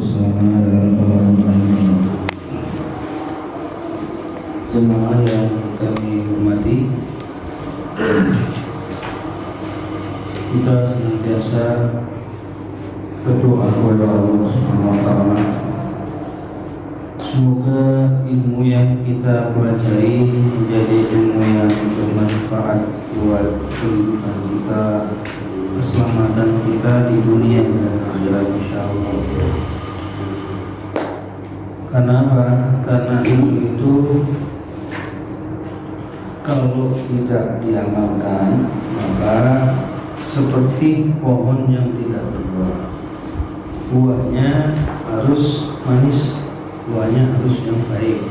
bersama dalam pembangunan ini. Jemaah yang kami hormati, kita senantiasa berdoa kepada Allah Subhanahu wa Ta'ala. Semoga ilmu yang kita pelajari menjadi ilmu yang bermanfaat buat kehidupan kita, keselamatan kita di dunia dan akhirat insyaallah. Karena apa? Karena ilmu itu kalau tidak diamalkan maka seperti pohon yang tidak berbuah. Buahnya harus manis, buahnya harus yang baik.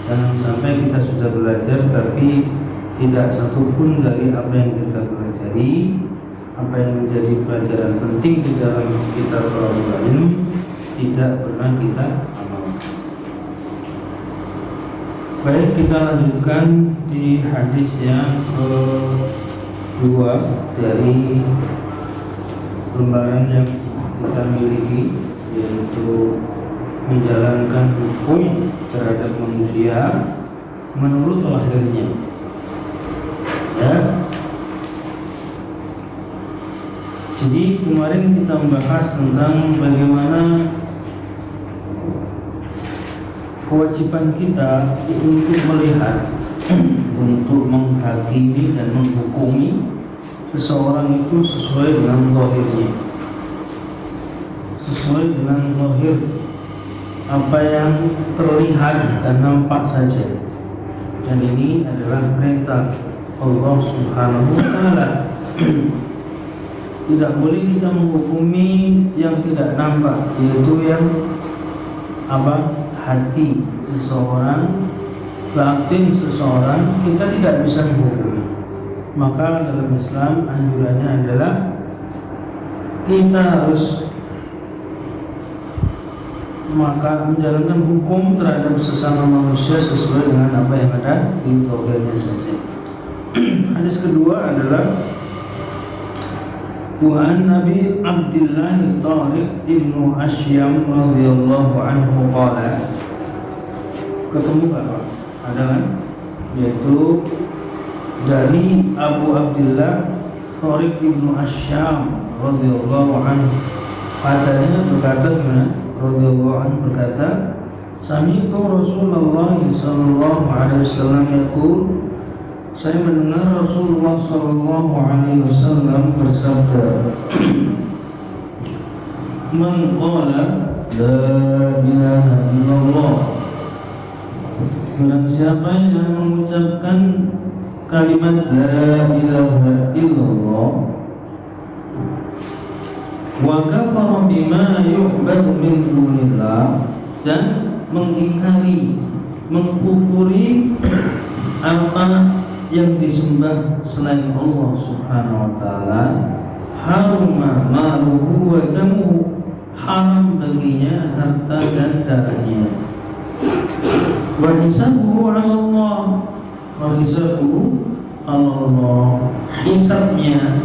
Jangan sampai kita sudah belajar tapi tidak satupun dari apa yang kita pelajari, apa yang menjadi pelajaran penting di dalam kita thalabul ilm tidak pernah kita amalkan. Baik, kita lanjutkan di hadis yang kedua dari lembaran yang kita miliki, yaitu menjalankan hukum terhadap manusia menurut lahirnya. Ya. Jadi kemarin kita membahas tentang bagaimana kewajiban kita untuk melihat, untuk menghakimi dan menghukumi seseorang itu sesuai dengan zahirnya, sesuai dengan zahir, apa yang terlihat dan nampak saja. Dan ini adalah perintah Allah Subhanahu wa Ta'ala. Tidak boleh kita menghukumi yang tidak nampak, yaitu yang apa? Hati seseorang, batin seseorang, kita tidak bisa menghukumi. Maka dalam Islam anjurannya adalah kita harus menjalankan hukum terhadap sesama manusia sesuai dengan apa yang ada di zahirnya saja. Hadis kedua adalah wa an Nabi Abdullah Tariq ibnu Asyam radhiyallahu anhu qala. Ketemu apa? Ada kan? Yaitu dari Abu Abdullah Tariq ibnu Asyam radhiyallahu anhu, katanya berkata, radhiyallahu anhu berkata, sami'tu Rasulullah sallallahu alaihi wasallam yaqul, saya mendengar Rasulullah sallallahu alaihi wasallam bersabda, man qala la ilaha illallah, barang siapa yang mengucapkan kalimat la ilaha illallah, wa kafara bima yu'badu min dunillah, dan mengingkari, mengkufuri apa yang disembah selain Allah Subhanahu wa Ta'ala, haruma maluhu wa damuhu, haram baginya harta dan darahnya, wa hisabuhu 'ala Allah, wa hisabuhu 'ala Allah, hisabnya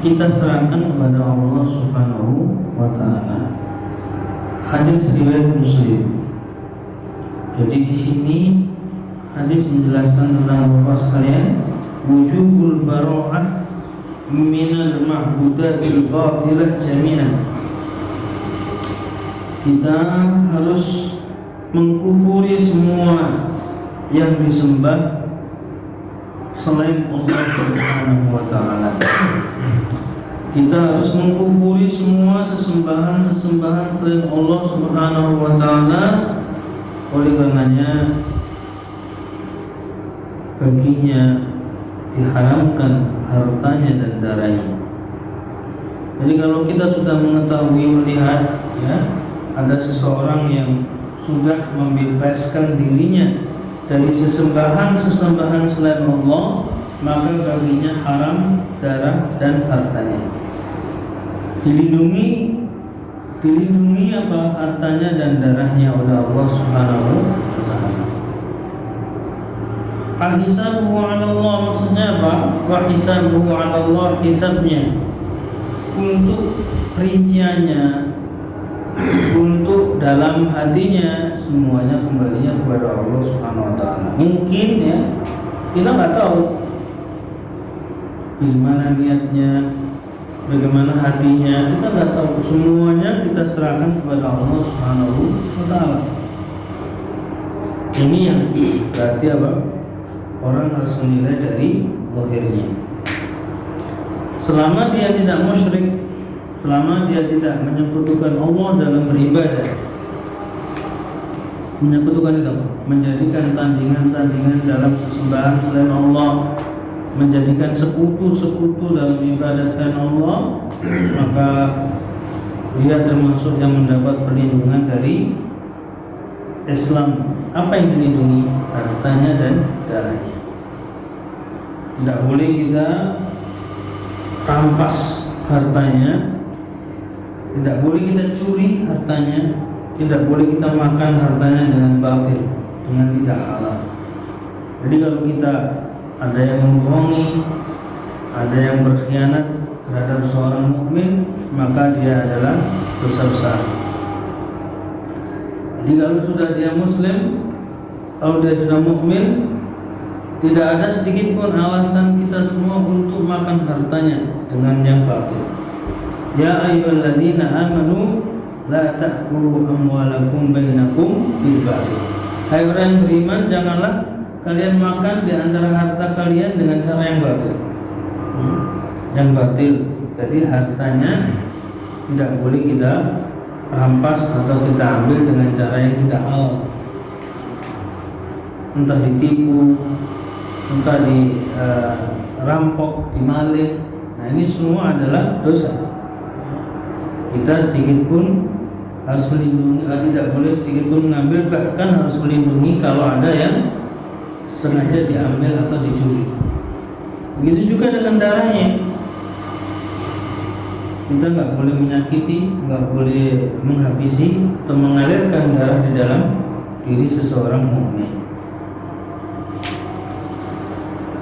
kita serahkan kepada Allah Subhanahu wa Ta'ala. Hadis riwayat Muslim. Jadi di sini hadis menjelaskan tentang apa sekalian? Wujubul bara'ah minal ma'budatil batilah jami'an. Kita harus mengkufuri semua yang disembah selain Allah Subhanahu wa Ta'ala. Kita harus mengkufuri semua sesembahan-sesembahan selain Allah Subhanahu wa Ta'ala. Oleh karenanya baginya diharamkan hartanya dan darahnya. Jadi kalau kita sudah mengetahui, melihat ya, ada seseorang yang sudah membebaskan dirinya dari sesembahan selain Allah, maka baginya haram darah dan hartanya. Dilindungi apa? Hartanya dan darahnya oleh Allah Subhanahu wa Ta'ala. Hisabuhu 'ala Allah, maksudnya apa? Wa hisabuhu 'ala Allah, hisabnya untuk rinciannya untuk dalam hatinya semuanya kembalinya kepada Allah Subhanahu wa taala. Mungkin ya kita nggak tahu bagaimana niatnya, bagaimana hatinya, kita nggak tahu. Semuanya kita serahkan kepada Allah Subhanahu wa taala. Ini yang berarti apa? Orang harus menilai dari zahirnya. Selama dia tidak musyrik, selama dia tidak menyekutukan Allah dalam beribadah. Menyekutukan itu apa? Menjadikan tandingan-tandingan dalam sesembahan selain Allah, menjadikan sekutu-sekutu dalam ibadah selain Allah, maka dia termasuk yang mendapat perlindungan dari Islam. Apa yang dilindungi? Hartanya dan darahnya. Tidak boleh kita rampas hartanya, tidak boleh kita curi hartanya, tidak boleh kita makan hartanya dengan batil, dengan tidak halal. Jadi kalau kita ada yang membohongi, ada yang berkhianat terhadap seorang mukmin, maka dia adalah dosa besar. Jadi kalau sudah dia muslim, kalau dia sudah mukmin, tidak ada sedikit pun alasan kita semua untuk makan hartanya dengan yang batil. Ya ayyuhalladzina amanu la ta'kulu amwalakum bainakum bil batil. Hai orang yang beriman, janganlah kalian makan di antara harta kalian dengan cara yang batil. Yang batil. Jadi hartanya tidak boleh kita rampas atau kita ambil dengan cara yang tidak halal. Entah ditipu, entah dirampok, dimaling. Nah, ini semua adalah dosa. Kita sedikit pun harus melindungi, tidak boleh sedikit pun mengambil, bahkan harus melindungi kalau ada yang sengaja diambil atau dicuri. Begitu juga dengan darahnya. Kita nggak boleh menyakiti, nggak boleh menghabisi atau mengalirkan darah di dalam diri seseorang mukmin.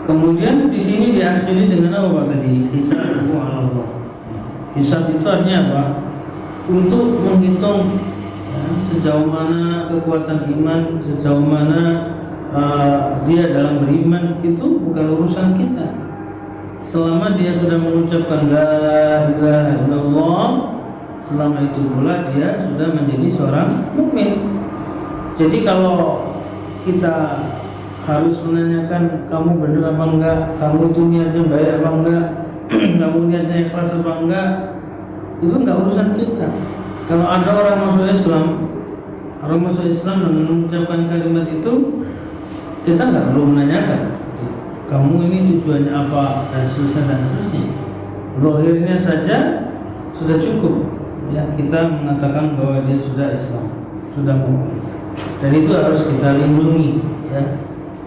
Kemudian di sini diakhiri dengan apa tadi? Hisabu 'ala Allah. Hisab itu artinya apa? Untuk menghitung ya, sejauh mana kekuatan iman, sejauh mana dia dalam beriman, itu bukan urusan kita. Selama dia sudah mengucapkan la ilaha illallah, selama itu pula dia sudah menjadi seorang mukmin. Jadi kalau kita harus menanyakan kamu benar apa enggak, kamu itu niatnya baik apa enggak, kamu niatnya ikhlas apa enggak, itu enggak urusan kita. Kalau ada orang masuk Islam dan mengucapkan kalimat itu, kita enggak perlu menanyakan kamu ini tujuannya apa dan seterusnya. Zahirnya saja sudah cukup ya, kita mengatakan bahwa dia sudah Islam, sudah mukmin, dan itu harus kita lindungi ya.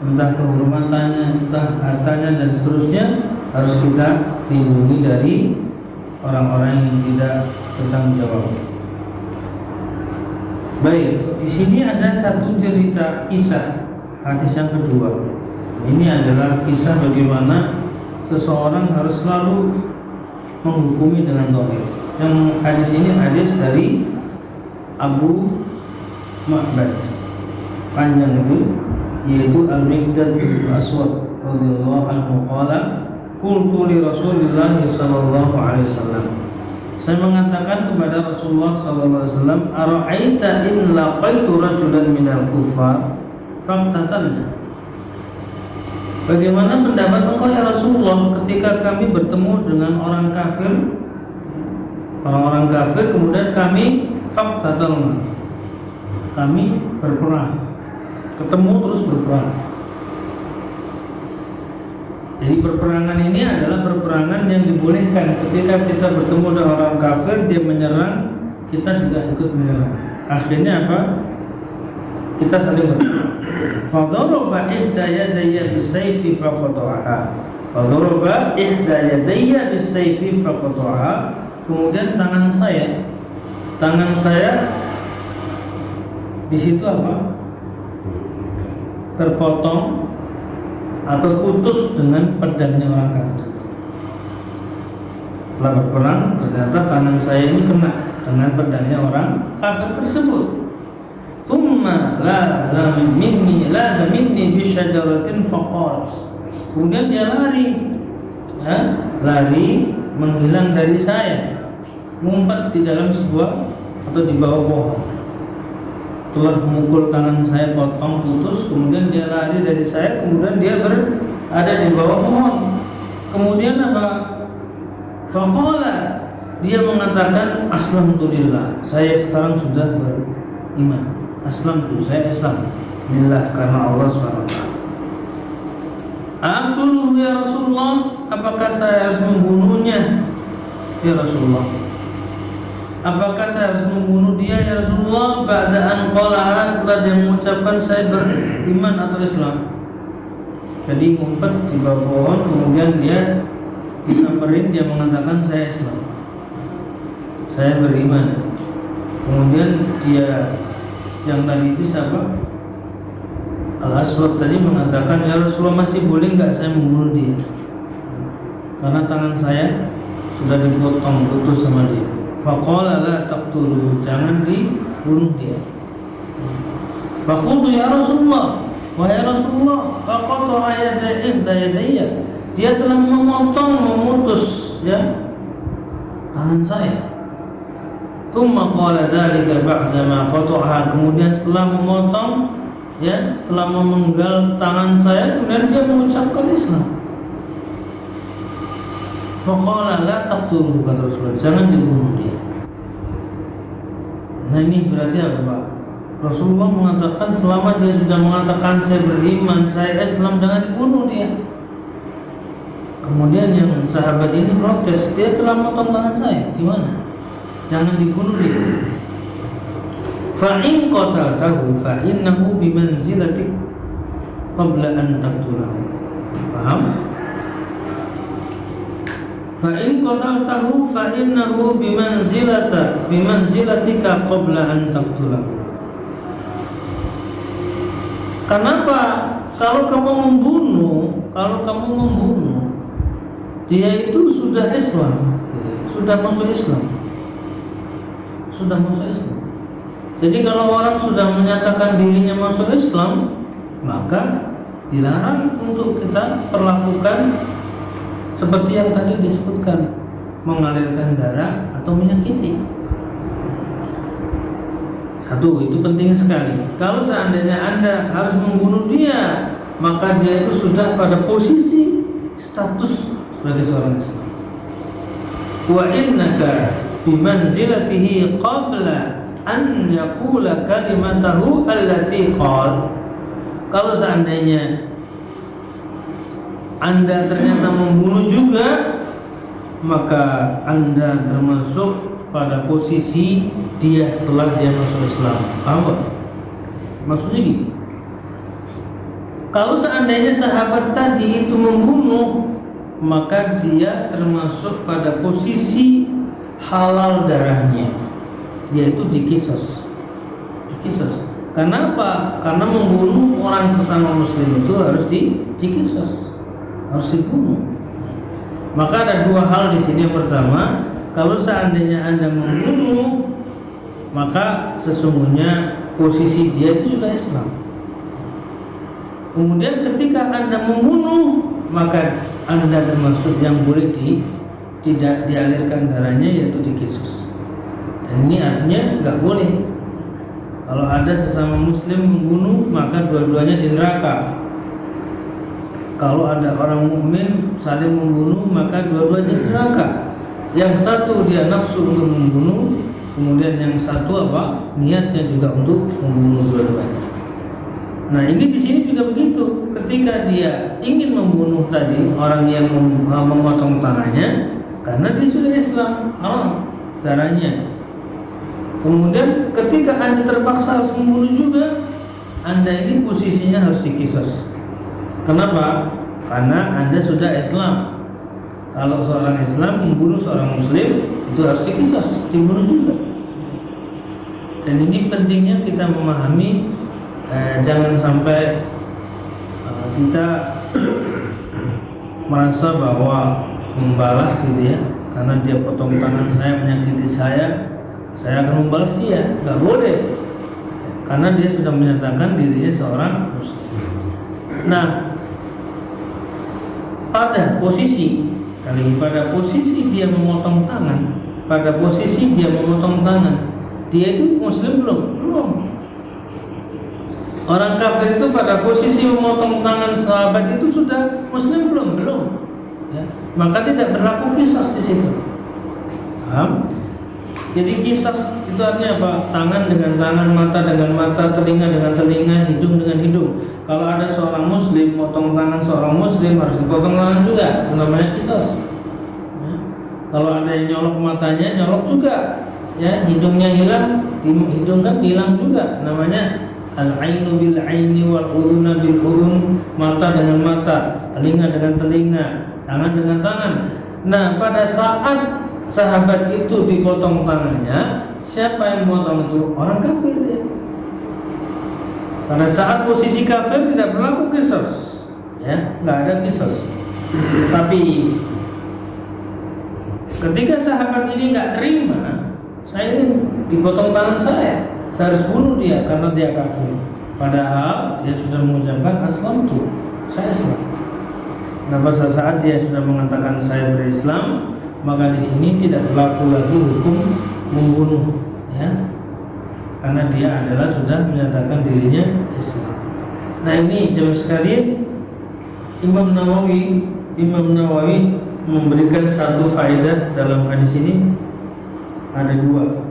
Entah kehormatannya, entah hartanya dan seterusnya harus kita lindungi dari orang-orang yang tidak bertanggung jawab. Baik, di sini ada satu cerita kisah hadis yang kedua. Ini adalah kisah bagaimana seseorang harus selalu menghukumi dengan zahir. Yang hadis ini hadis dari Abu Ma'bad, panjang itu, yaitu Al-Miqdad bin Aswad radhiyallahu anhu qala qultu li Rasulillah sallallahu alaihi wasallam. Saya mengatakan kepada Rasulullah sallallahu alaihi wasallam, ara'aita in laqaitu rajulan minal kufar faqtatalna. Bagaimana pendapat engkau ya Rasulullah ketika kami bertemu dengan orang kafir, orang-orang kafir, kemudian kami faqtatalna, kami berperang, ketemu terus berperang. Jadi perperangan ini adalah perperangan yang dibolehkan. Ketika kita bertemu dengan orang kafir, dia menyerang, kita juga ikut menyerang. Akhirnya apa? Kita saling berperang. Fadaraba ihda yadayya bisayfi faqata'aha. Fadaraba ihda yadayya bisayfi faqata'aha. Kemudian tangan saya di situ apa? Terpotong atau putus dengan pedangnya orang kafir. Setelah berperang, ternyata tangan saya ini kena dengan pedangnya orang kafir tersebut. Thumma la minni bisyajaratin faqala. Kemudian dia lari, lari menghilang dari saya, ngumpet di dalam sebuah atau di bawah pohon. Telah memukul tangan saya, potong putus, kemudian dia lari dari saya, kemudian dia berada di bawah pohon. Kemudian apa? Faqala, dia mengatakan aslamtulillah, saya sekarang sudah beriman. Aslamtu, saya Islam lillah, karena Allah SWT. Aqtuluhu ya Rasulullah, apakah saya harus membunuhnya ya Rasulullah? Apakah saya harus membunuh dia ya Rasulullah? Ba'da an qalaha, setelah dia mengucapkan saya beriman atau Islam. Jadi ngumpet di bawah pohon, kemudian dia disamperin, dia mengatakan saya Islam, saya beriman. Kemudian dia yang tadi itu siapa? Al-Aswad tadi mengatakan, ya Rasulullah, masih boleh nggak saya membunuh dia? Karena tangan saya sudah dipotong putus sama dia. Faqala la taqtuluhu, jangan dibunuh dia. Faqultu ya Rasulullah, wahai Rasulullah, faqata'a yadayya, dia telah memutus ya tangan saya. Tsumma qala dzalika ba'da ma qata'aha, kemudian setelah memotong ya, setelah memenggal tangan saya, kemudian dia mengucapkan Islam. Faqala la taqtuluhu, kata Rasulullah, jangan dibunuh dia. Nah ini berarti apa Pak? Rasulullah mengatakan selama dia sudah mengatakan saya beriman, saya Islam, jangan dibunuh dia. Kemudian yang sahabat ini protes, dia telah memotong tangan saya, gimana? Jangan dibunuh dia. Fa'in qataltahu fa'innahu bimanzilatik qabla an taqtulahu. Paham? Fa'in qataltahu fa'innahu bimanzilatika qabla an taqtulahu. Kenapa? Kalau kamu membunuh, dia itu sudah Islam, sudah masuk Islam. Jadi kalau orang sudah menyatakan dirinya masuk Islam, maka dilarang untuk kita perlakukan seperti yang tadi disebutkan, mengalirkan darah atau menyakiti. Satu, itu penting sekali. Kalau seandainya Anda harus membunuh dia, maka dia itu sudah pada posisi status sebagai seorang Islam. Wa innaka bimanzilatihi qabla an yaqula kalimatahu allati qala. Kalau seandainya Anda ternyata membunuh juga, maka Anda termasuk pada posisi dia setelah dia masuk Islam. Apa? Maksudnya gini, kalau seandainya sahabat tadi itu membunuh, maka dia termasuk pada posisi halal darahnya, yaitu dikisos. Kenapa? Karena membunuh orang sesama muslim itu harus dikisos, harus dibunuh. Maka ada dua hal di sini. Yang pertama, kalau seandainya Anda membunuh, maka sesungguhnya posisi dia itu sudah Islam. Kemudian ketika Anda membunuh, maka Anda termasuk yang boleh tidak dialirkan darahnya, yaitu dikisos. Dan ini artinya nggak boleh. Kalau ada sesama muslim membunuh, maka dua-duanya di neraka. Kalau ada orang mukmin saling membunuh, maka dua-duanya di neraka. Yang satu dia nafsu untuk membunuh, kemudian yang satu apa? Niatnya juga untuk membunuh dua-duanya. Nah ini di sini juga begitu. Ketika dia ingin membunuh tadi orang yang memotong tangannya, karena dia sudah Islam, haram darahnya. Kemudian ketika Anda terpaksa harus membunuh juga, Anda ini posisinya harus dikisos. Kenapa? Karena Anda sudah Islam. Kalau seorang Islam membunuh seorang muslim, itu harus dikisos, dibunuh juga. Dan ini pentingnya kita memahami, jangan sampai kita merasa bahwa membalas gitu ya, karena dia potong tangan saya, menyakiti saya saya akan membalas dia. Nggak boleh, karena dia sudah menyatakan dirinya seorang muslim. Nah, pada posisi dia memotong tangan, dia itu muslim belum? Orang kafir itu pada posisi memotong tangan sahabat itu sudah muslim belum? Ya. Maka tidak berlaku qisas di situ. Paham? Jadi qisas itu artinya apa? Tangan dengan tangan, mata dengan mata, telinga dengan telinga, hidung dengan hidung. Kalau ada seorang muslim motong tangan seorang muslim, harus dipotong tangan juga, namanya qisas. Ya. Kalau ada yang nyolok matanya, nyolok juga. Ya, hidungnya hilang, hidung kan hilang juga, namanya al-ainu bil aini wal udhuna bil udhun, mata dengan mata, telinga dengan telinga, tangan dengan tangan. Nah, pada saat sahabat itu dipotong tangannya, siapa yang potong itu? Orang kafir ya. Pada saat posisi kafir tidak berlaku qisas, ya, nggak ada qisas. Tapi ketika sahabat ini nggak terima, saya ini dipotong tangan saya harus bunuh dia karena dia kafir. Padahal dia sudah mengucapkan aslamtu, saya Islam. Nah, pada saat dia sudah mengatakan saya berislam, maka di sini tidak berlaku lagi hukum membunuh, ya, karena dia adalah sudah menyatakan dirinya Islam. Nah, ini jemaah sekalian, Imam Nawawi memberikan satu faedah dalam hadis ini, ada dua.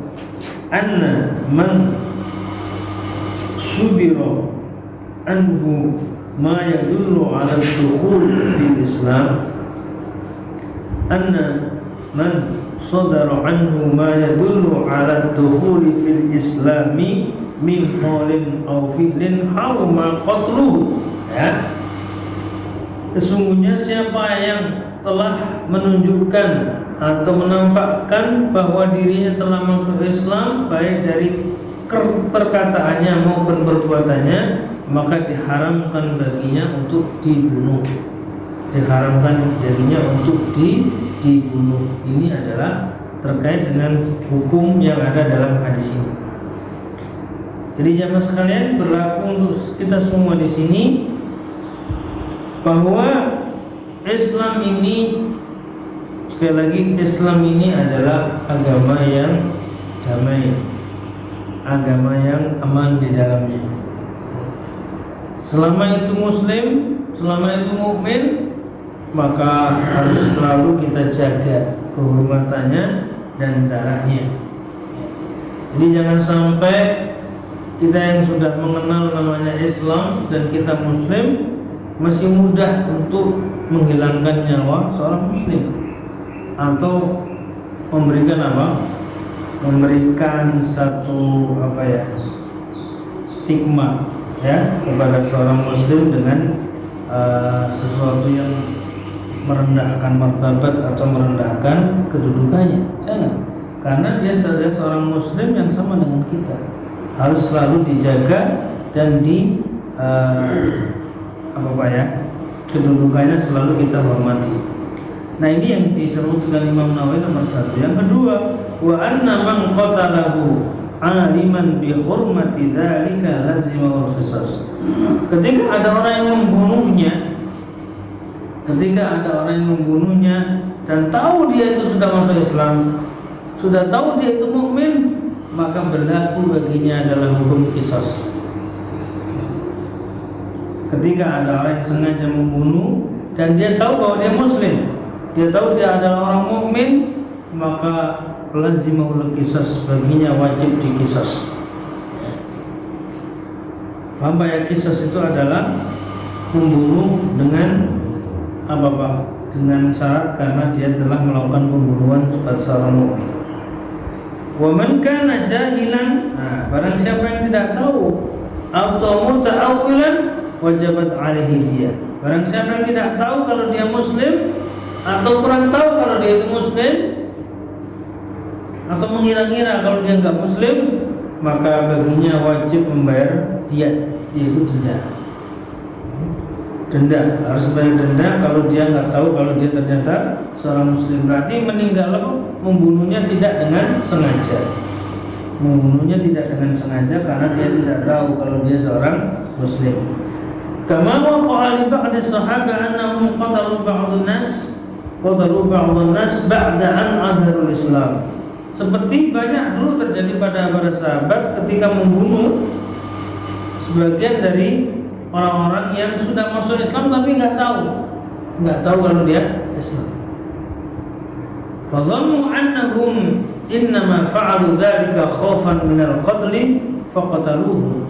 Anna man subira anhu ma yadullu ala dukhul fil Islam, anna man sadara anhu ma yadullu ala dukhul fil Islami min qawlin aw fi'lin haruma qatluhu. Ya, sesungguhnya siapa yang telah menunjukkan atau menampakkan bahwa dirinya telah masuk Islam, baik dari perkataannya maupun perbuatannya, maka diharamkan baginya untuk dibunuh. Dibunuh. Ini adalah terkait dengan hukum yang ada dalam hadis ini. Jadi jamaah sekalian, berlaku untuk kita semua di sini bahwa Islam ini, sekali lagi, Islam ini adalah agama yang damai, agama yang aman di dalamnya. Selama itu muslim, selama itu mukmin, maka harus selalu kita jaga kehormatannya dan darahnya. Jadi jangan sampai kita yang sudah mengenal namanya Islam dan kita muslim masih mudah untuk menghilangkan nyawa seorang muslim, atau memberikan satu stigma, ya, kepada seorang muslim dengan sesuatu yang merendahkan martabat atau merendahkan kedudukannya. Jangan, karena dia seorang muslim yang sama dengan kita, harus selalu dijaga dan kedudukannya selalu kita hormati. Nah, ini yang disebutkan Imam Nawawi nomor 1. Yang kedua, wa anna man qatalahu aliman bi hurmati dzalika lazimul qisas. Ketika ada orang yang membunuhnya dan tahu dia itu sudah masuk Islam, sudah tahu dia itu mukmin, maka berlaku baginya adalah hukum qisas. Ketika ada orang yang sengaja membunuh dan dia tahu bahwa dia muslim, dia tahu dia adalah orang mukmin, maka lazimul qisas, baginya wajib diqisas. Paham ya? Qisas itu adalah membunuh dengan dengan syarat karena dia telah melakukan pembunuhan sebagai seorang mukmin. Wa man kana jahilan, barang siapa yang tidak tahu, atau muta'awwilan, wajibat alaihi dia. Barang siapa yang tidak tahu kalau dia muslim, atau kurang tahu kalau dia itu muslim, atau mengira-ngira kalau dia enggak muslim, maka baginya wajib membayar diat, yaitu denda. Harus bayar denda kalau dia enggak tahu kalau dia ternyata seorang muslim. Berarti meninggal, membunuhnya tidak dengan sengaja. membunuhnya tidak dengan sengaja karena dia tidak tahu kalau dia seorang muslim. Kama waqa'a li ba'd as-sahabah annahum qatalu ba'd an-nas ba'da an azharul Islam. Seperti banyak dulu terjadi pada para sahabat ketika membunuh sebagian dari orang-orang yang sudah masuk Islam tapi nggak tahu kalau dia Islam. Fadhannu annahum innama fa'alu dzalika khaufan minal qatli faqataluhu.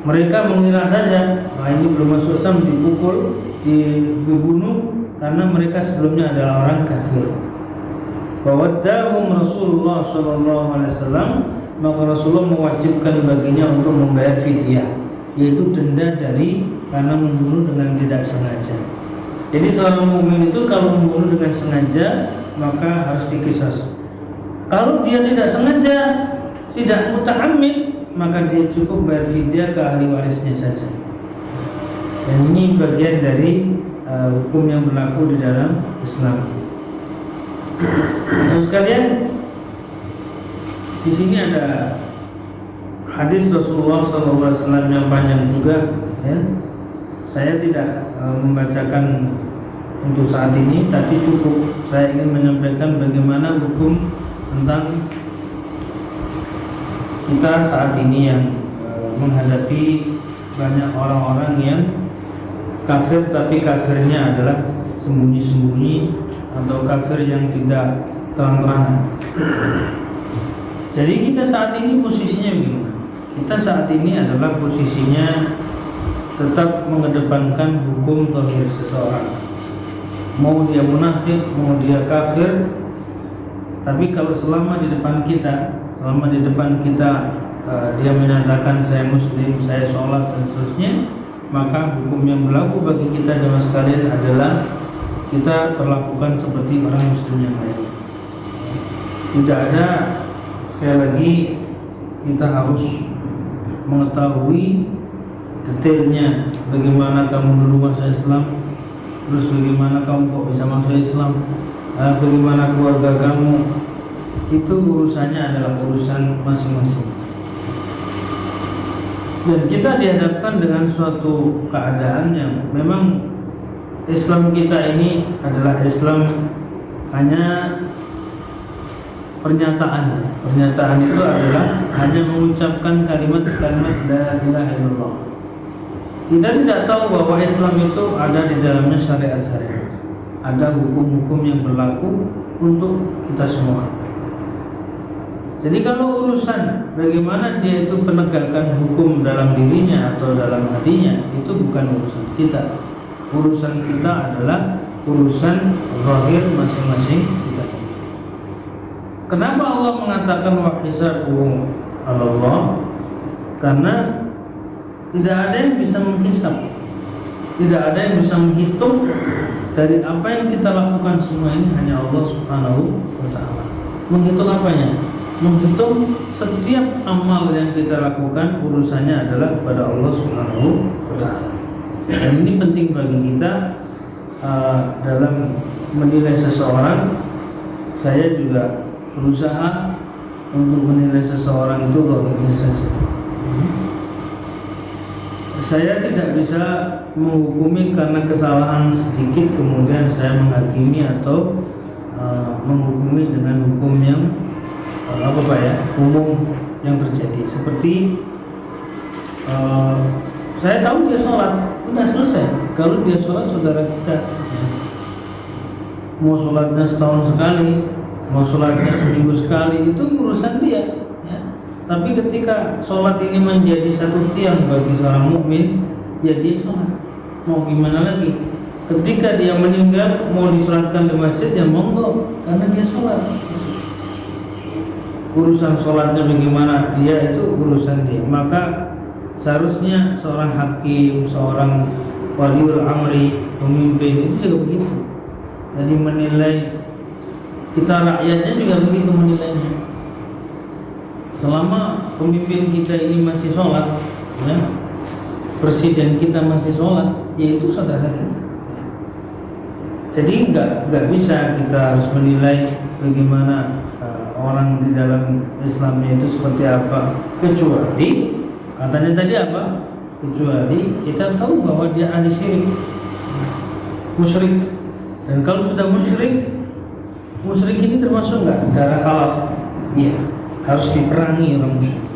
Mereka mengira saja ini belum masuk Islam dipukul, dibunuh karena mereka sebelumnya adalah orang kafir. Fawaddahum Rasulullah sallallahu alaihi wasallam, maka Rasulullah mewajibkan baginya untuk membayar fidyah, yaitu denda dari karena membunuh dengan tidak sengaja. Jadi seorang mukmin itu kalau membunuh dengan sengaja maka harus diqisas. Kalau dia tidak sengaja, tidak muta'ammid, maka dia cukup bayar fidyah ke ahli warisnya saja. Dan ini bagian dari hukum yang berlaku di dalam Islam. Nah, sekalian, di sini ada hadis Rasulullah SAW yang panjang juga, ya. Saya tidak membacakan untuk saat ini, tapi cukup saya ingin menyampaikan bagaimana hukum tentang kita saat ini yang menghadapi banyak orang-orang yang kafir, tapi kafirnya adalah sembunyi-sembunyi atau kafir yang tidak terang-terangan. Jadi kita saat ini posisinya begini. Kita saat ini adalah posisinya tetap mengedepankan hukum zahir seseorang. Mau dia munafik, mau dia kafir, tapi kalau selama di depan kita dia menyatakan saya muslim, saya sholat dan seterusnya, maka hukum yang berlaku bagi kita jemaah sekalian adalah kita perlakukan seperti orang muslim yang lain. Tidak ada, sekali lagi, kita harus mengetahui detailnya bagaimana kamu dulu masuk Islam, terus bagaimana kamu kok bisa masuk Islam, bagaimana keluarga kamu. Itu urusannya adalah urusan masing-masing. Dan kita dihadapkan dengan suatu keadaan yang memang Islam kita ini adalah Islam hanya pernyataan. Pernyataan itu adalah hanya mengucapkan kalimat-kalimat la ilaha illallah. Kita tidak tahu bahwa Islam itu ada di dalamnya syariat-syariat, ada hukum-hukum yang berlaku untuk kita semua. Jadi kalau urusan bagaimana dia itu penegakan hukum dalam dirinya atau dalam hatinya, itu bukan urusan kita. Urusan kita adalah urusan zahir masing-masing kita. Kenapa Allah mengatakan wa hisabuhum 'ala Allah? Karena tidak ada yang bisa menghisab, tidak ada yang bisa menghitung dari apa yang kita lakukan semua ini, hanya Allah Subhanahu wa ta'ala. Menghitung apanya? Menghitung setiap amal yang kita lakukan urusannya adalah kepada Allah Subhanahu wa ta'ala. Dan ini penting bagi kita dalam menilai seseorang. Saya juga berusaha untuk menilai seseorang itu zahirnya saja. Saya tidak bisa menghukumi karena kesalahan sedikit kemudian saya menghakimi atau menghukumi dengan hukum yang umum yang terjadi. Seperti saya tahu dia sholat, udah selesai. Kalau dia sholat saudara kita, mau sholatnya setahun sekali, mau sholatnya seminggu sekali, itu urusan dia, ya. Tapi ketika sholat ini menjadi satu tiang bagi seorang mukmin, ya dia sholat. Mau gimana lagi? Ketika dia meninggal mau disolatkan di masjid, ya monggo, karena dia sholat. Urusan sholatnya bagaimana dia, itu urusan dia. Maka seharusnya seorang hakim, seorang waliul amri, pemimpin itu juga begitu. Jadi menilai kita rakyatnya juga begitu menilainya. Selama pemimpin kita ini masih sholat, ya, presiden kita masih sholat, yaitu saudara kita. Jadi nggak bisa kita harus menilai bagaimana seseorang di dalam Islamnya itu seperti apa, kecuali katanya tadi apa? Kecuali kita tahu bahwa dia ahli syirik, musyrik. Dan kalau sudah musyrik ini termasuk nggak darah halal? Iya, harus diperangi orang musyrik.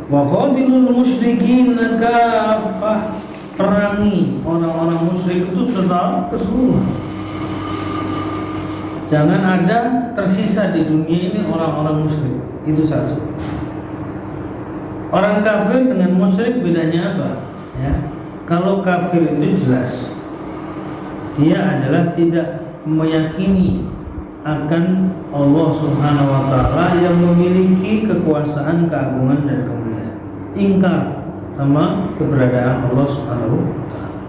Wa qatilul musyrikin kafah, perangi orang-orang musyrik itu secara keseluruhan. Jangan ada tersisa di dunia ini orang-orang musyrik. Itu satu. Orang kafir dengan musyrik bedanya apa? Ya. Kalau kafir itu jelas dia adalah tidak meyakini akan Allah Subhanahu wa taala yang memiliki kekuasaan, keagungan dan kemuliaan. Ingkar sama keberadaan Allah Subhanahu wa taala.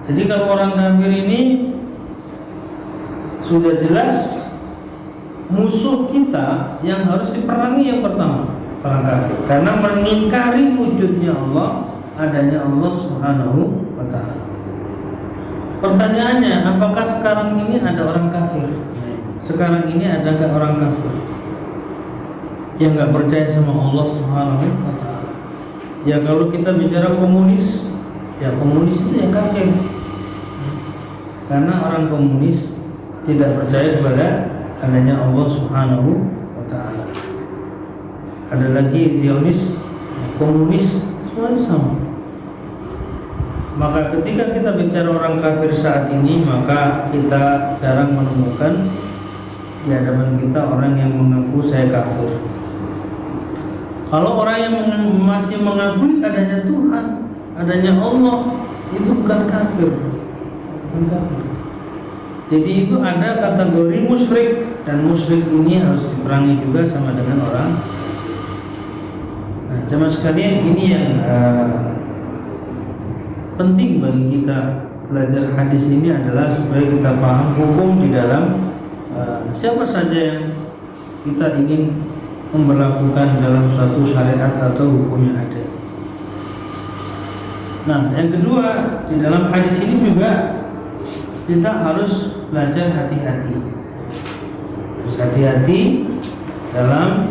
Jadi kalau orang kafir ini sudah jelas musuh kita yang harus diperangi yang pertama orang kafir, karena mengingkari wujudnya Allah, adanya Allah Subhanahu wa taala. Pertanyaannya, apakah sekarang ini ada orang kafir? Sekarang ini ada nggak orang kafir yang nggak percaya sama Allah Subhanahu wa taala? Ya kalau kita bicara komunis, ya komunis itu yang kafir. Karena orang komunis tidak percaya kepada adanya Allah Subhanahu wa taala. Ada lagi Zionis, komunis, semua itu sama. Maka ketika kita bicara orang kafir saat ini, maka kita jarang menemukan di hadapan kita orang yang mengaku saya kafir. Kalau orang yang masih mengakui adanya Tuhan, adanya Allah, itu bukan kafir. Bukan kafir. Jadi itu ada kategori musyrik, dan musyrik ini harus diperangi juga sama dengan orang. Nah, jemaah sekalian, ini yang penting bagi kita belajar hadis ini adalah supaya kita paham hukum di dalam siapa saja yang kita ingin memberlakukan dalam suatu syariat atau hukum yang ada. Nah, yang kedua, di dalam hadis ini juga kita harus belajar hati-hati. Harus hati-hati dalam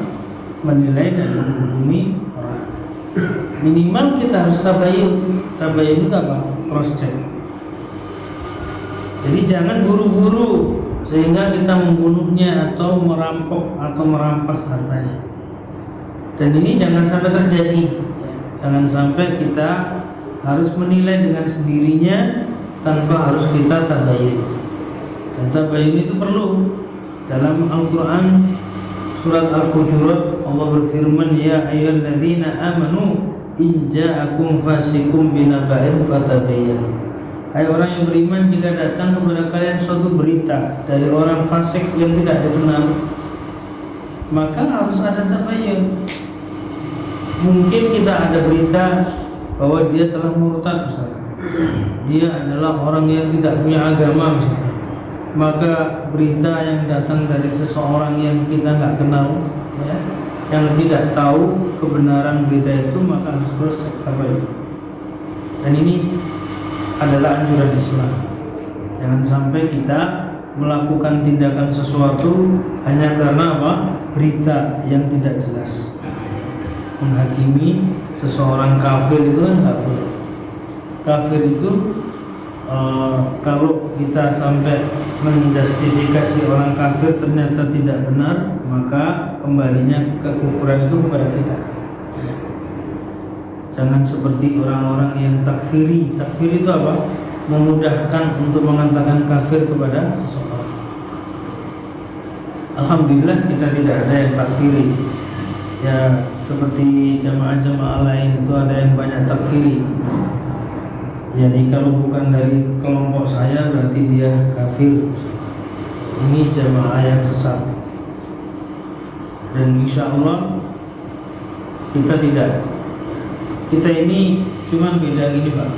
menilai dan menghukumi orang. Minimal kita harus tabayun. Tabayun itu apa? Cross check. Jadi jangan buru-buru sehingga kita membunuhnya atau merampok atau merampas hartanya. Dan ini jangan sampai terjadi. Jangan sampai kita harus menilai dengan sendirinya tanpa harus kita tabayun. Dan tabayun itu perlu. Dalam Al-Quran surat Al-Hujurat Allah berfirman, ya ayyuhalladzina amanu in ja'akum fasikum binaba'in fatabayyanu. Hai orang yang beriman, jika datang kepada kalian suatu berita dari orang fasik yang tidak dikenal, maka harus ada tabayyun. Mungkin kita ada berita bahwa dia telah murtad misalnya, dia adalah orang yang tidak punya agama misalnya, maka berita yang datang dari seseorang yang kita nggak kenal, ya, yang tidak tahu kebenaran berita itu, maka harus terus tabayun. Dan ini adalah anjuran Islam. Jangan sampai kita melakukan tindakan sesuatu hanya karena apa? Berita yang tidak jelas. Menghakimi seseorang kafir itu kan nggak boleh. Kafir itu kalau kita sampai menjustifikasi orang kafir ternyata tidak benar, maka kembalinya kekufuran itu kepada kita. Jangan seperti orang-orang yang takfiri. Takfir itu apa? Memudahkan untuk mengatakan kafir kepada seseorang. Alhamdulillah kita tidak ada yang takfiri. Ya seperti jamaah-jamaah lain itu ada yang banyak takfiri. Jadi kalau bukan dari kelompok saya berarti dia kafir. Ini jamaah yang sesat. Dan insya Allah kita tidak. Kita ini cuma beda gini Pak,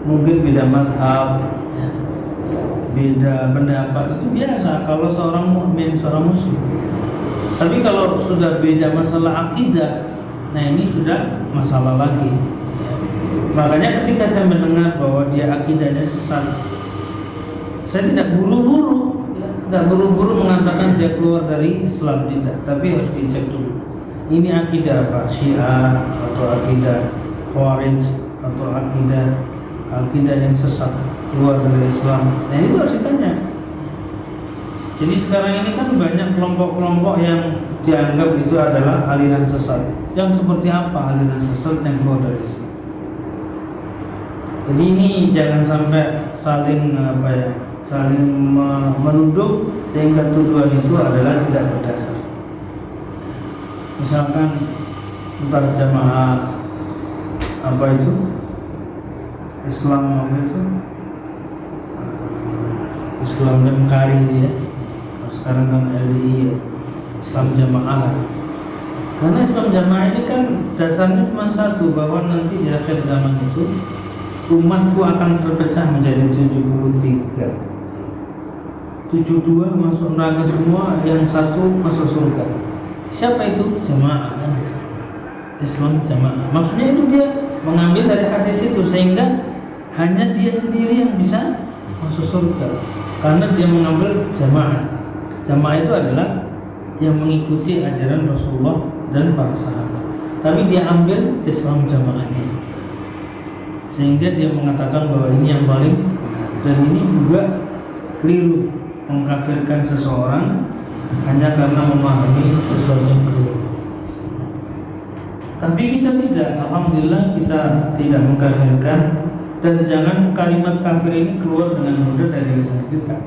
mungkin beda madhab, ya, beda pendapat, itu biasa kalau seorang mukmin, seorang muslim. Tapi kalau sudah beda masalah akidah, nah ini sudah masalah lagi, ya. Makanya ketika saya mendengar bahwa dia akidahnya sesat, saya tidak buru-buru, ya. tidak buru-buru mengatakan dia keluar dari Islam, tidak, tapi harus dicek dulu. Ini akidah apa? Syiah atau akidah Khawarij atau akidah yang sesat, keluar dari Islam. Nah, itu harus ditanya. Jadi sekarang ini kan banyak kelompok-kelompok yang dianggap itu adalah aliran sesat. Yang seperti apa aliran sesat yang keluar dari Islam? Jadi ini jangan sampai saling menuduh sehingga tuduhan itu adalah tidak berdasar. Misalkan entar jamaah Islam Islam dan Kari ya. Sekarang kan LDI ya. Islam Jamaah. Karena Islam Jamaah ini kan dasarnya cuma satu, bahwa nanti di akhir zaman itu umatku akan terpecah menjadi 73. 72 masuk neraka semua, yang satu masuk surga. Siapa itu? Jamaah. Islam Jamaah. Maksudnya itu dia mengambil dari hadis itu, sehingga hanya dia sendiri yang bisa masuk surga karena dia mengambil jamaah. Jamaah itu adalah yang mengikuti ajaran Rasulullah dan para sahabat. Tapi dia ambil Islam Jamaahnya, sehingga dia mengatakan bahwa ini yang paling benar. Dan ini juga keliru mengkafirkan seseorang hanya karena memahami sesuatu yang keliru. Tapi kita tidak, alhamdulillah kita tidak mengkafirkan. Dan jangan kalimat kafir ini keluar dengan mudah dari lisan kita.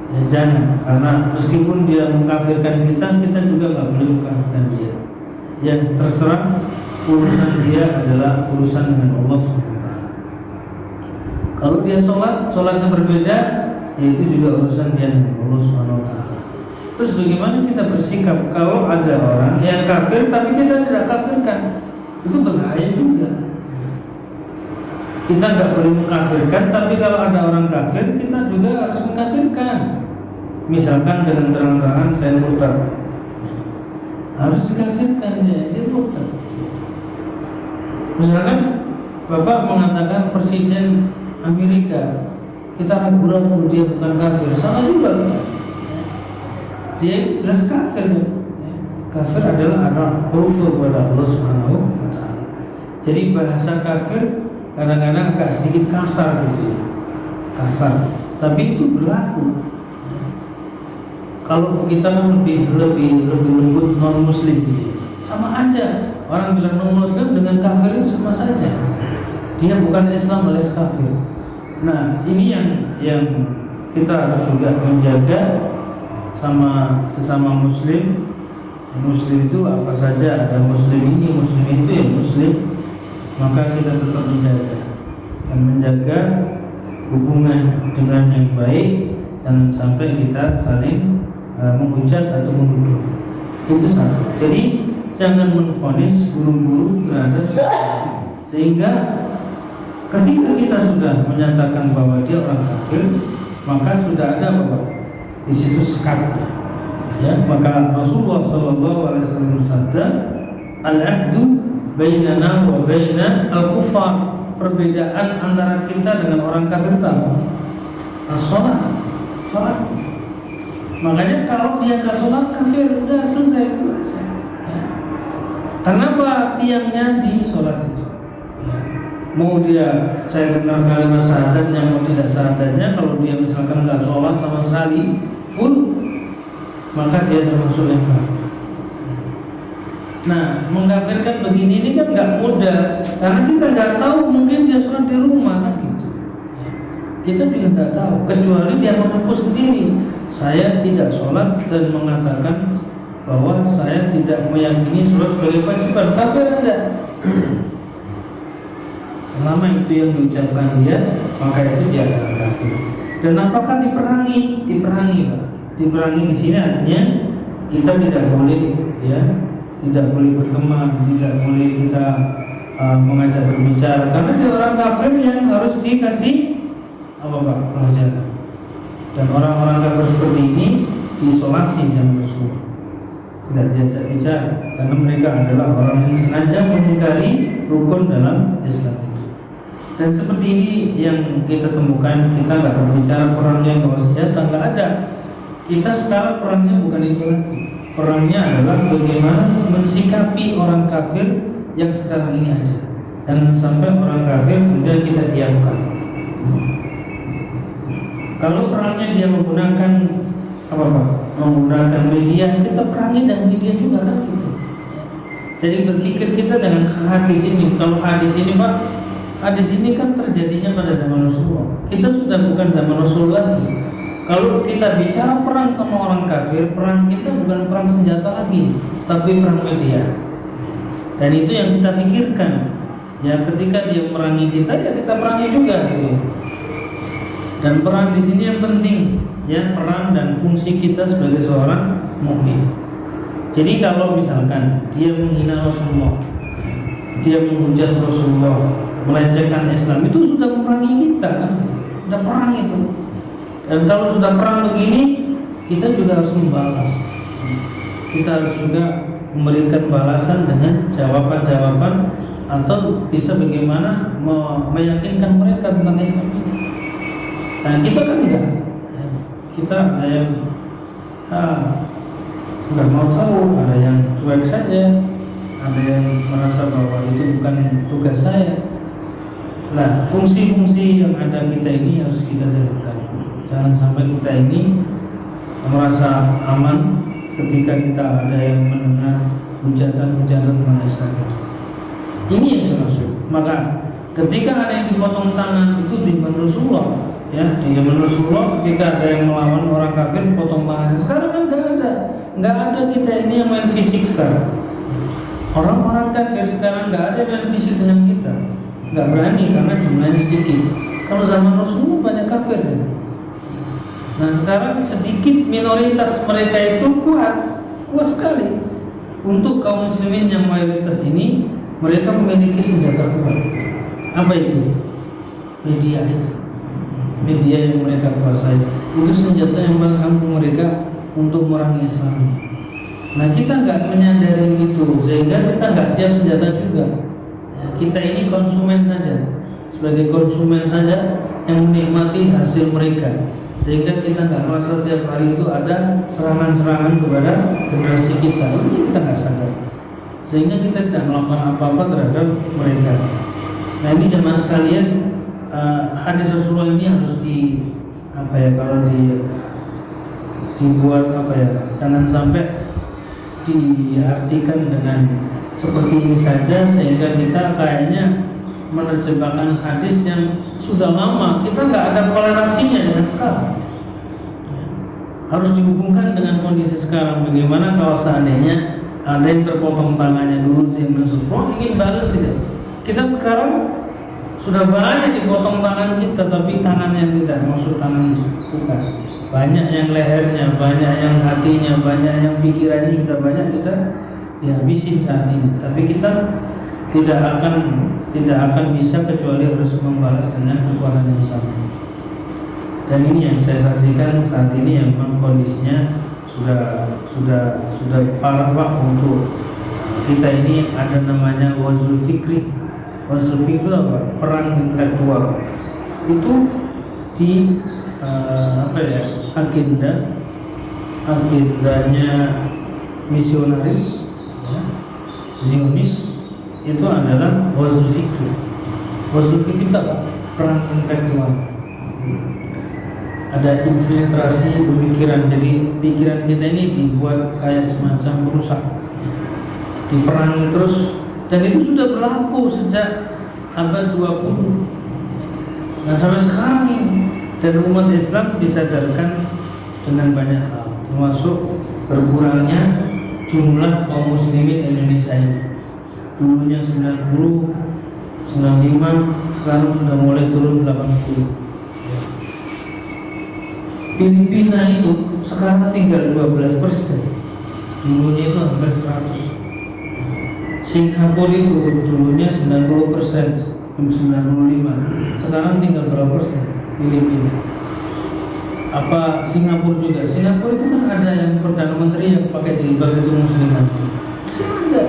Ya jangan, karena meskipun dia mengkafirkan kita juga nggak boleh mengkafirkan dia. Yang terserah urusan dia adalah urusan dengan Allah SWT. Kalau dia sholatnya berbeda, ya itu juga urusan dia dengan Allah SWT. Terus bagaimana kita bersikap kalau ada orang yang kafir tapi kita tidak kafirkan? Itu berbahaya juga. Kita nggak boleh mengkafirkan, tapi kalau ada orang kafir kita juga harus mengkafirkan. Misalkan dengan terang-terangan saya murtad, harus dikafirkan dia murtad. Misalkan Bapak mengatakan Presiden Amerika, kita ragu-ragu dia bukan kafir, salah juga kita. Dia itu jelas kafir. Kafir adalah huruf kepada Allah Subhanahu wa Ta'ala. Jadi bahasa kafir kadang-kadang agak sedikit kasar gitu ya, kasar. Tapi itu berlaku. Kalau kita lebih lembut non Muslim gitu, sama aja. Orang bilang non Muslim dengan kafir itu sama saja. Dia bukan Islam alias kafir. Nah ini yang kita harus juga menjaga sama sesama Muslim. Muslim itu apa saja, ada Muslim ini, Muslim itu ya Muslim. Maka kita tetap menjaga hubungan dengan yang baik, jangan sampai kita saling menghujat atau menuduh. Itu satu. Jadi jangan menvonis buru-buru terhadap seseorang, sehingga ketika kita sudah menyatakan bahwa dia orang kafir, maka sudah ada bahwa di situ sekat. Ya, maka Rasulullah SAW bersabda, al-ahdu bainana wa baina al-kuffar. Perbedaan antara kita dengan orang kafir tahu as-shalah, salat. Makanya kalau dia nggak sholat kafir, udah selesai itu aja. Ya. Kenapa tiangnya di sholat itu? Ya. Mau dia saya dengar kalimat syahadatnya, mau tidak syahadatnya, kalau dia misalkan nggak sholat sama sekali full, maka dia termasuk yang kafir. Nah, mengkafirkan begini ini kan nggak mudah, karena kita nggak tahu, mungkin dia sholat di rumah kan gitu. Kita juga nggak tahu, kecuali dia mengaku sendiri, saya tidak sholat dan mengatakan bahwa saya tidak meyakini sholat sebagai kewajiban, kafir aja. Selama itu yang diucapkan dia, maka itu dia adalah kafir. Dan apakah diperangi? Diperangi, Pak. Diperangi di sini artinya kita tidak boleh, ya. Tidak boleh berteman, tidak boleh kita mengajak berbicara, karena dia orang kafir yang harus dikasih apa Pak? Pelajaran. Dan orang-orang kafir seperti ini diisolasi zaman Rasul, tidak diajak bicara, karena mereka adalah orang yang sengaja mengingkari rukun dalam Islam itu. Dan seperti ini yang kita temukan, kita nggak berbicara perang yang bawa senjata, nggak ada. kita sekarang perangnya bukan itu lagi. Perangnya adalah bagaimana mensikapi orang kafir yang sekarang ini ada. Jangan sampai orang kafir kemudian kita diamkan. Kalau perangnya dia menggunakan apa Pak? Menggunakan media, kita perangi dengan media juga kan gitu. Jadi berpikir kita dengan hadis ini. Kalau hadis ini Pak, hadis ini kan terjadinya pada zaman Rasulullah. Kita sudah bukan zaman Rasul lagi. Kalau kita bicara perang sama orang kafir, perang kita bukan perang senjata lagi, tapi perang media. Dan itu yang kita pikirkan. Ya ketika dia merangi kita, ya kita perangi juga gitu. Dan peran di sini yang penting, ya peran dan fungsi kita sebagai seorang mukmin. Jadi kalau misalkan dia menghina Rasulullah, dia menghujat Rasulullah, melecehkan Islam, itu sudah memerangi kita kan? Sudah perang itu. Dan kalau sudah perang begini, kita juga harus membalas. Kita harus juga memberikan balasan dengan jawaban-jawaban atau bisa bagaimana meyakinkan mereka tentang Islam ini. Nah kita kan enggak. Kita ada yang enggak mau tahu, ada yang cuek saja, ada yang merasa bahwa itu bukan tugas saya. Nah, fungsi-fungsi yang ada kita ini harus kita jalankan. Jangan sampai kita ini merasa aman ketika kita ada yang mendengar hujatan-hujatan tentang Islam. Ini yang saya maksud. Maka ketika ada yang dipotong tangan itu di zaman Rasulullah, ya di zaman Rasulullah ketika ada yang melawan orang kafir potong tangan. Sekarang kan nggak ada kita ini yang main fisik sekarang. Orang-orang kafir sekarang nggak ada yang main fisik dengan kita, nggak berani karena jumlahnya sedikit. Kalau zaman Rasulullah banyak kafir ya. Nah sekarang sedikit minoritas mereka itu kuat sekali. Untuk kaum muslimin yang mayoritas ini, mereka memiliki senjata kuat. Apa itu? Media itu. Media yang mereka kuasai itu senjata yang paling ampuh mereka untuk memerangi Islam. Nah kita nggak menyadari itu, sehingga kita nggak siap senjata juga. Ya, kita ini konsumen saja, sebagai konsumen saja yang menikmati hasil mereka, sehingga kita nggak merasa tiap hari itu ada serangan-serangan kepada generasi kita. Ini kita nggak sadar, sehingga kita tidak melakukan apa-apa terhadap mereka. Nah ini jemaah sekalian, hadis Rasulullah ini harus dibuat jangan sampai diartikan dengan seperti ini saja sehingga kita kayaknya menerjemahkan hadis yang sudah lama, kita nggak ada kolerasinya dengan sekarang. Harus dihubungkan dengan kondisi sekarang. Bagaimana kalau seandainya ada yang terpotong tangannya dulu dia mensupport ingin balas tidak? Kita sekarang sudah banyak dipotong tangan kita, tapi tangan yang tidak maksud tangan bukan. Banyak yang lehernya, banyak yang hatinya, banyak yang pikirannya sudah banyak kita dihabisin saat ini. Tapi kita tidak akan bisa kecuali harus membalas dengan kekuatan yang sama. Dan ini yang saya saksikan saat ini yang memang kondisinya sudah parah Pak. Untuk kita ini ada namanya wazul fikri. Wazul fikri itu apa? Perang intelektual. Itu di agendanya misionaris ya, Zionis itu adalah wazul fikri. Wazul fikri itu apa? Perang intelektual. Ada infiltrasi pemikiran, jadi pikiran kita ini dibuat kayak semacam merusak, diperangi terus, dan itu sudah berlaku sejak abad 20. Nah sampai sekarang ini. Dan umat Islam disadarkan dengan banyak hal, termasuk berkurangnya jumlah kaum muslimin Indonesia ini. Dulunya 90, 95, sekarang sudah mulai turun 80. Filipina itu sekarang tinggal 12%. Dulunya itu hampir 100. Singapura itu dulunya 90%, 95. Sekarang tinggal berapa persen? Filipina. Apa Singapura juga? Singapura itu kan ada yang perdana menteri yang pakai jilbab itu muslimat. Sekarang enggak.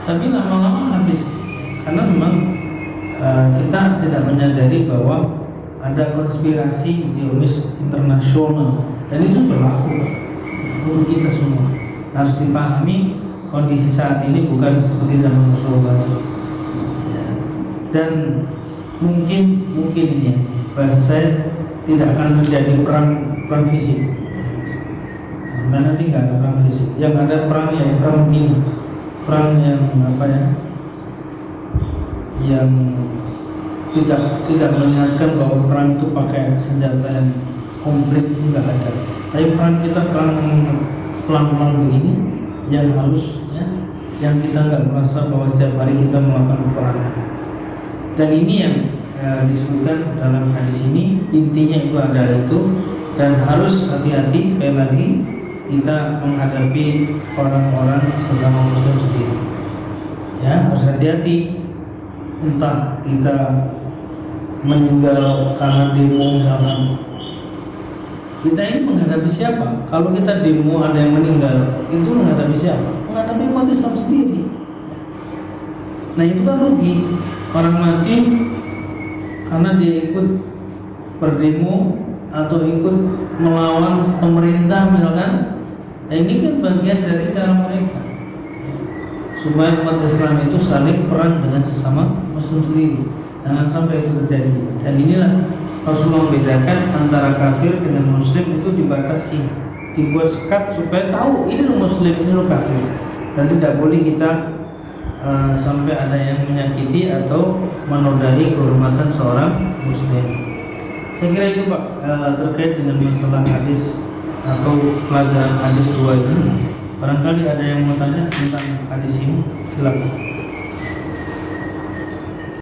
Tapi lama-lama habis. Karena memang kita tidak menyadari bahwa ada konspirasi Zionis internasional dan itu berlaku untuk kita semua. Harus dipahami kondisi saat ini bukan seperti zaman Rasulullah. Ya. Dan mungkin ya bahasa saya tidak akan terjadi perang fisik. Sebenarnya nanti nggak ada perang fisik. Yang ada perang ini, perang yang yang tidak melihatkan bahwa perang itu pakai senjata yang komplit, itu nggak ada. Tapi perang kita perang pelan-pelan begini, yang halus, ya, yang kita nggak merasa bahwa setiap hari kita melakukan peperangan. Dan ini yang disebutkan dalam hadis ini, intinya itu adalah itu, dan harus hati-hati sekali lagi kita menghadapi orang-orang sesama muslim sendiri. Ya, harus hati-hati. Entah kita meninggal karena demo misalkan, kita ini menghadapi siapa? Kalau kita demo ada yang meninggal, itu menghadapi siapa? Menghadapi umat Islam sendiri. Nah itu kan rugi. Orang mati karena dia ikut berdemo atau ikut melawan pemerintah misalkan. Nah ini kan bagian dari cara mereka supaya umat Islam itu saling perang dengan sesama muslim sendiri. Jangan sampai itu terjadi. Dan inilah Rasulullah membedakan antara kafir dengan muslim itu dibatasi, dibuat sekat supaya tahu ini lo muslim, ini lo kafir. Dan tidak boleh kita sampai ada yang menyakiti atau menodai kehormatan seorang muslim. Saya kira itu Pak, terkait dengan masalah hadis atau pelajaran hadis 2 ini. Barangkali ada yang mau tanya tentang hadis ini, silakan.